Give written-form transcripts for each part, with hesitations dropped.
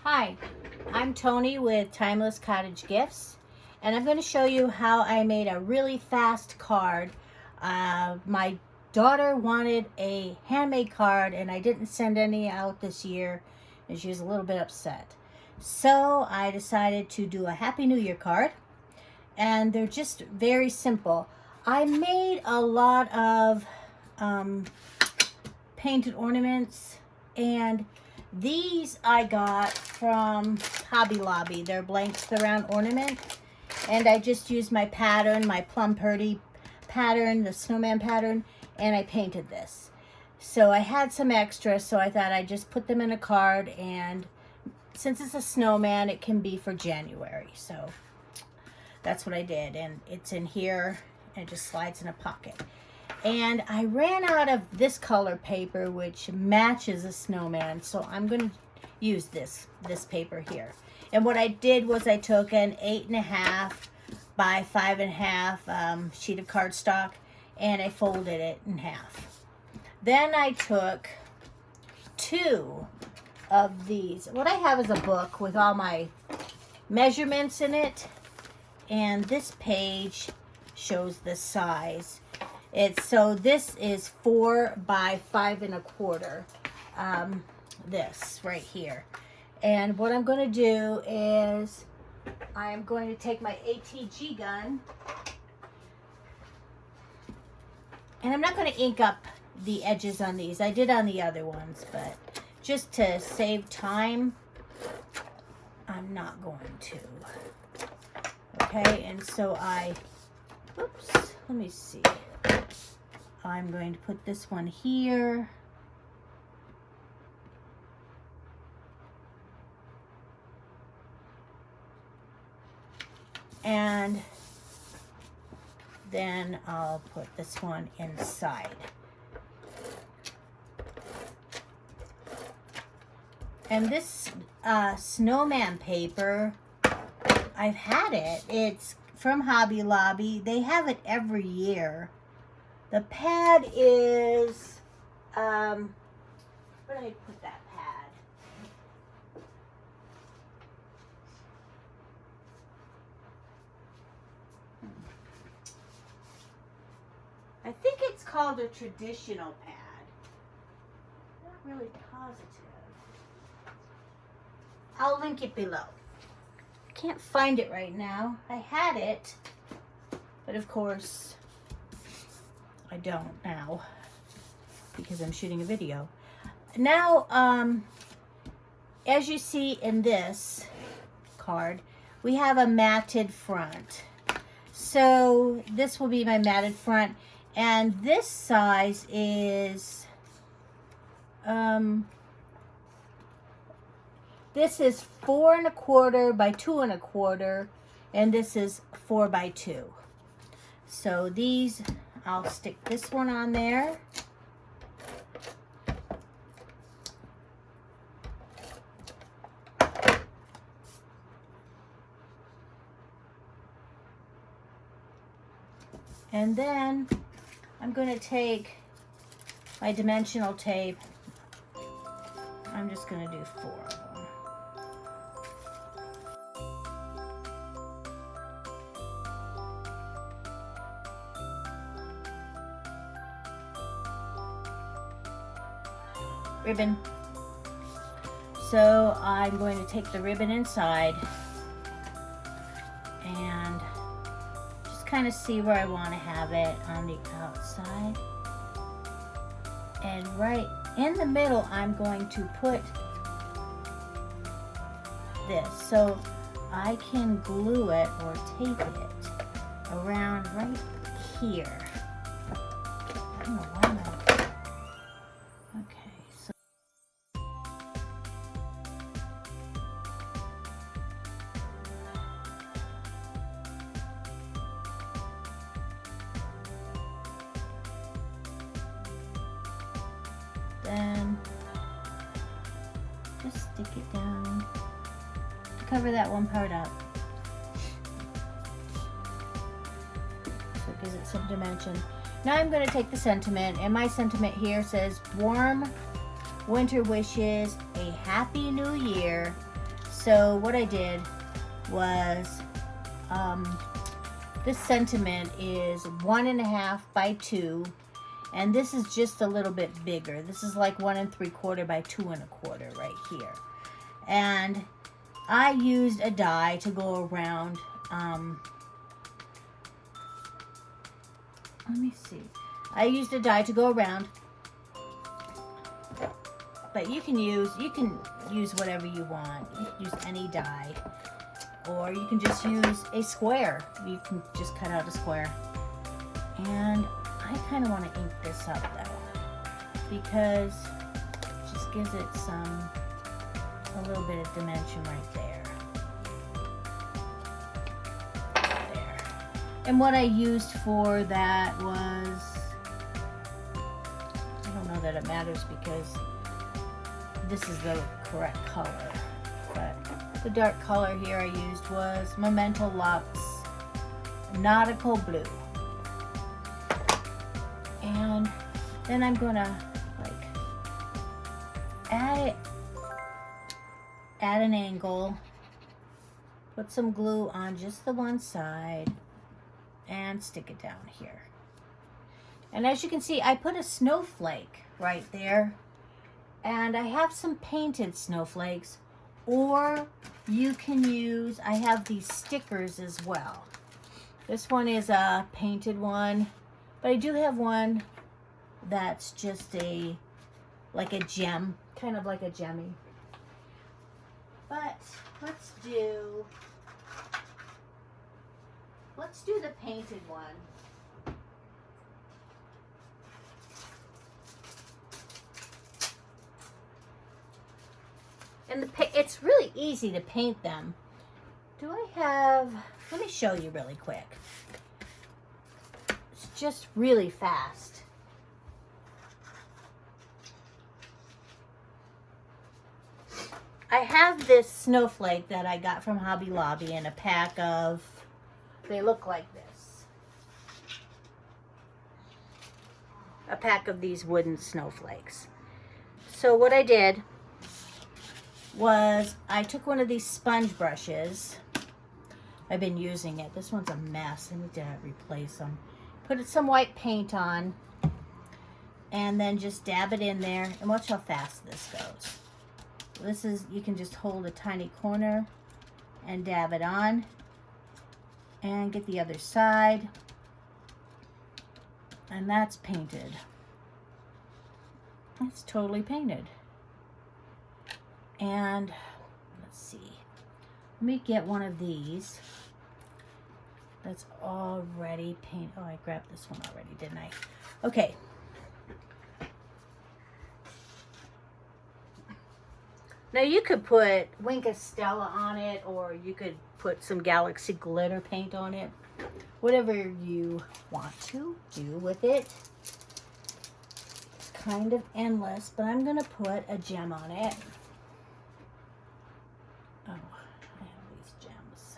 Hi, I'm Tony with Timeless Cottage Gifts, and I'm going to show you how I made a really fast card. My daughter wanted a handmade card, and I didn't send any out this year, and she was a little bit upset. So I decided to do a Happy New Year card, and they're just very simple. I made a lot of painted ornaments, and these I got from Hobby Lobby. They're blanks, the round ornament. And I just used my pattern, my Plum Purdy pattern, the snowman pattern, and I painted this. So I had some extra, so I thought I'd just put them in a card, and since it's a snowman, it can be for January. So that's what I did, and it's in here, and it just slides in a pocket. And I ran out of this color paper, which matches a snowman, so I'm going to use this paper here. And what I did was I took an 8.5 by 5.5 sheet of cardstock, and I folded it in half. Then I took 2 of these. What I have is a book with all my measurements in it, and this page shows the size. So this is 4 by 5.25. This right here. And what I'm going to do is I'm going to take my ATG gun, and I'm not going to ink up the edges on these. I did on the other ones, but just to save time, I'm not going to. Okay, and so oops, let me see. I'm going to put this one here. And then I'll put this one inside. And this snowman paper, I've had it. It's from Hobby Lobby. They have it every year. The pad is, where did I put that pad? I think it's called a traditional pad. Not really positive. I'll link it below. I can't find it right now. I had it, but of course, I don't now because I'm shooting a video. Now, as you see in this card, we have a matted front. So this will be my matted front, and this size is, this is 4.25 by 2.25, and this is 4 by 2. So these, I'll stick this one on there. And then I'm going to take my dimensional tape. I'm just going to do 4 of them. Ribbon. So I'm going to take the ribbon inside and just kind of see where I want to have it on the outside. And right in the middle, I'm going to put this so I can glue it or tape it around right here. I don't know why I'm then just stick it down to cover that one part up, so it gives it some dimension. Now I'm going to take the sentiment, and my sentiment here says, warm winter wishes, a happy new year. So what I did was, this sentiment is 1.5 by 2, and this is just a little bit bigger. This is like 1 3/4 by 2 1/4 right here. And I used a die to go around. Let me see. I used a die to go around, but you can use whatever you want. You can use any die, or you can just use a square. You can just cut out a square. And I kind of want to ink this up though, because it just gives it a little bit of dimension right there. There. And what I used for that was, I don't know that it matters because this is the correct color, but the dark color here I used was Memento Lux Nautical Blue. And then I'm gonna like add an angle, put some glue on just the one side, and stick it down here. And as you can see, I put a snowflake right there, and I have some painted snowflakes, or you can use, I have these stickers as well. This one is a painted one, but I do have one that's just like a gem, kind of like a gemmy. But let's do the painted one. And it's really easy to paint them. Do I have, let me show you really quick. It's just really fast. I have this snowflake that I got from Hobby Lobby in a pack of, they look like this. A pack of these wooden snowflakes. So what I did was I took one of these sponge brushes. I've been using it. This one's a mess. I need to replace them. Put some white paint on, and then just dab it in there, and watch how fast this goes. This is, you can just hold a tiny corner and dab it on, and get the other side, and that's painted. It's totally painted. And let's see, let me get one of these that's already painted. Oh, I grabbed this one already, didn't I? Okay. Now you could put Wink Stella on it, or you could put some Galaxy glitter paint on it. Whatever you want to do with it. It's kind of endless, but I'm gonna put a gem on it. Oh, I have these gems.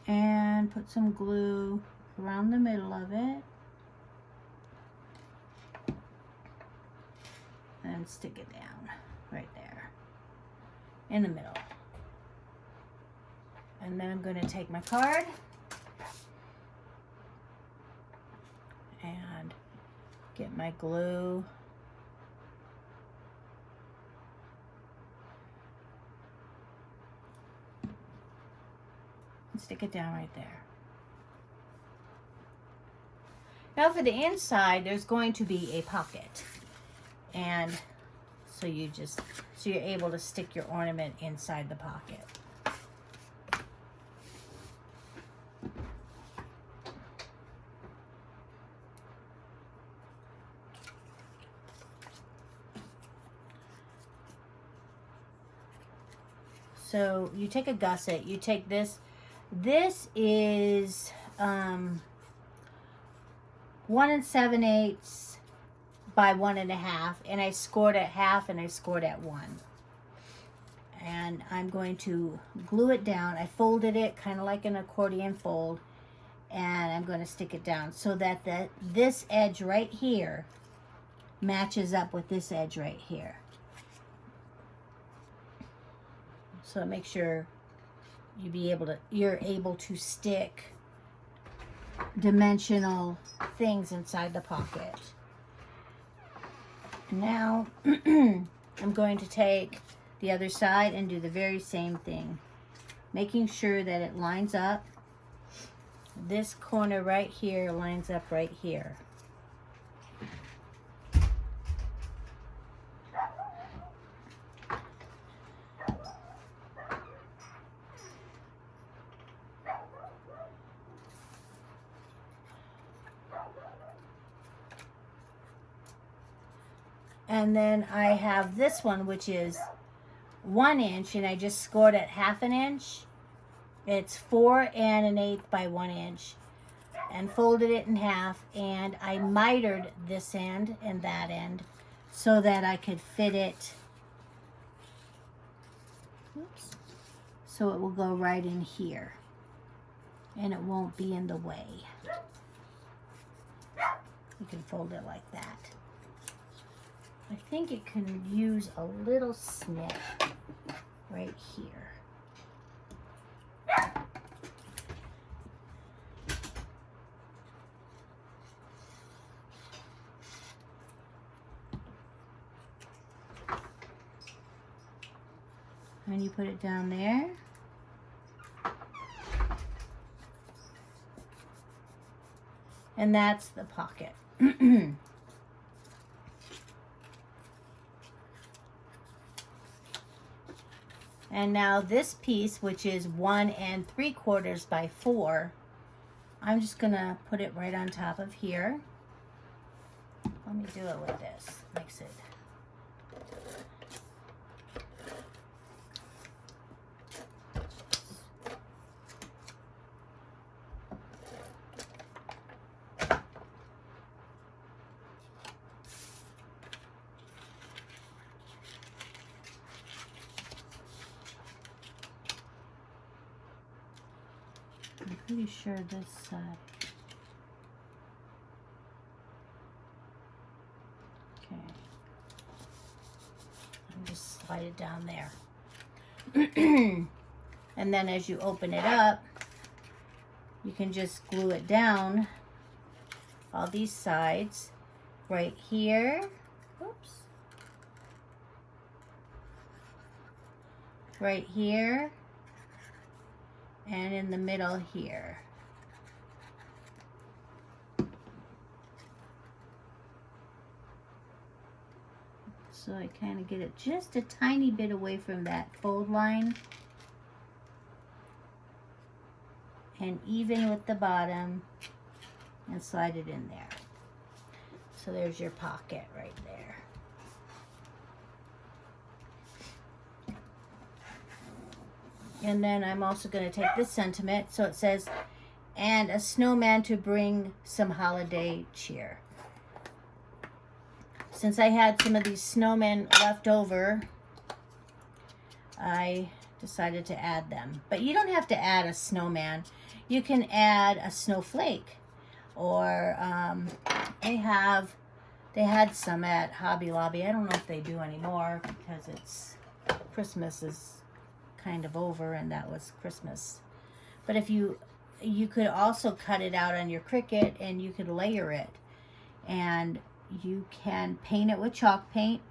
And put some glue around the middle of it. And stick it down right there in the middle. And then I'm going to take my card and get my glue. And stick it down right there. Now for the inside, there's going to be a pocket. And so you're able to stick your ornament inside the pocket. So you take a gusset, you take this. This is 1 7/8 by 1.5, and I scored at half and I scored at 1. And I'm going to glue it down. I folded it kind of like an accordion fold, and I'm going to stick it down so that this edge right here matches up with this edge right here. So make sure you're able to stick dimensional things inside the pocket. Now I'm going to take the other side and do the very same thing, making sure that it lines up. This corner right here lines up right here. And then I have this one, which is 1 inch, and I just scored it 1/2 inch. It's 4 1/8 by 1 inch, and folded it in half, and I mitered this end and that end so that I could fit it. Oops. So it will go right in here, and it won't be in the way. You can fold it like that. I think it can use a little snip right here. And you put it down there. And that's the pocket. And now this piece, which is 1 3/4 by 4, I'm just gonna put it right on top of here. Let me do it with this. Makes it. I'm pretty sure this side. Okay. And just slide it down there. And then as you open it up, you can just glue it down all these sides right here. Oops. Right here. And in the middle here. So I kind of get it just a tiny bit away from that fold line. And even with the bottom, and slide it in there. So there's your pocket right there. And then I'm also going to take this sentiment. So it says, and a snowman to bring some holiday cheer. Since I had some of these snowmen left over, I decided to add them. But you don't have to add a snowman. You can add a snowflake. Or they had some at Hobby Lobby. I don't know if they do anymore because it's Christmas is kind of over, and that was Christmas. But if you could also cut it out on your Cricut, and you could layer it, and you can paint it with chalk paint,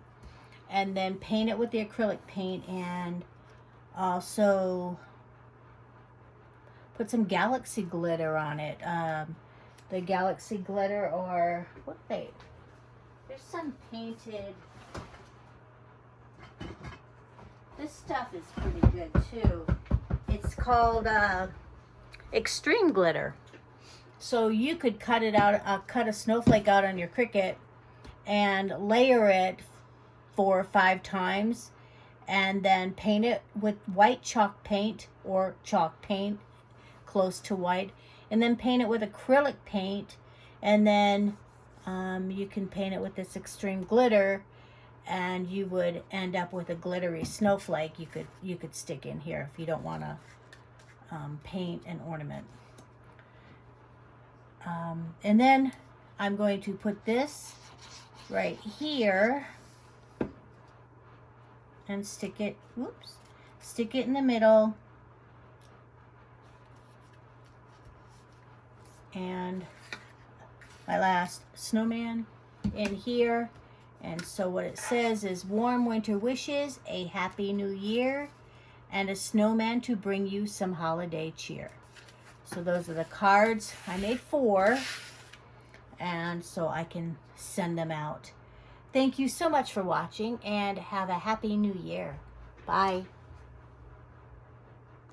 and then paint it with the acrylic paint, and also put some galaxy glitter on it. The galaxy glitter, or there's some painted. This stuff is pretty good too. It's called extreme glitter. So you could cut it out, cut a snowflake out on your Cricut and layer it 4 or 5 times, and then paint it with white chalk paint or chalk paint close to white, and then paint it with acrylic paint, and then you can paint it with this extreme glitter, and you would end up with a glittery snowflake you could stick in here if you don't want to paint an ornament. And then I'm going to put this right here and stick it, whoops, stick it in the middle. And my last snowman in here. And so what it says is warm winter wishes, a happy new year, and a snowman to bring you some holiday cheer. So those are the cards. I made 4, and so I can send them out. Thank you so much for watching, and have a happy new year. Bye.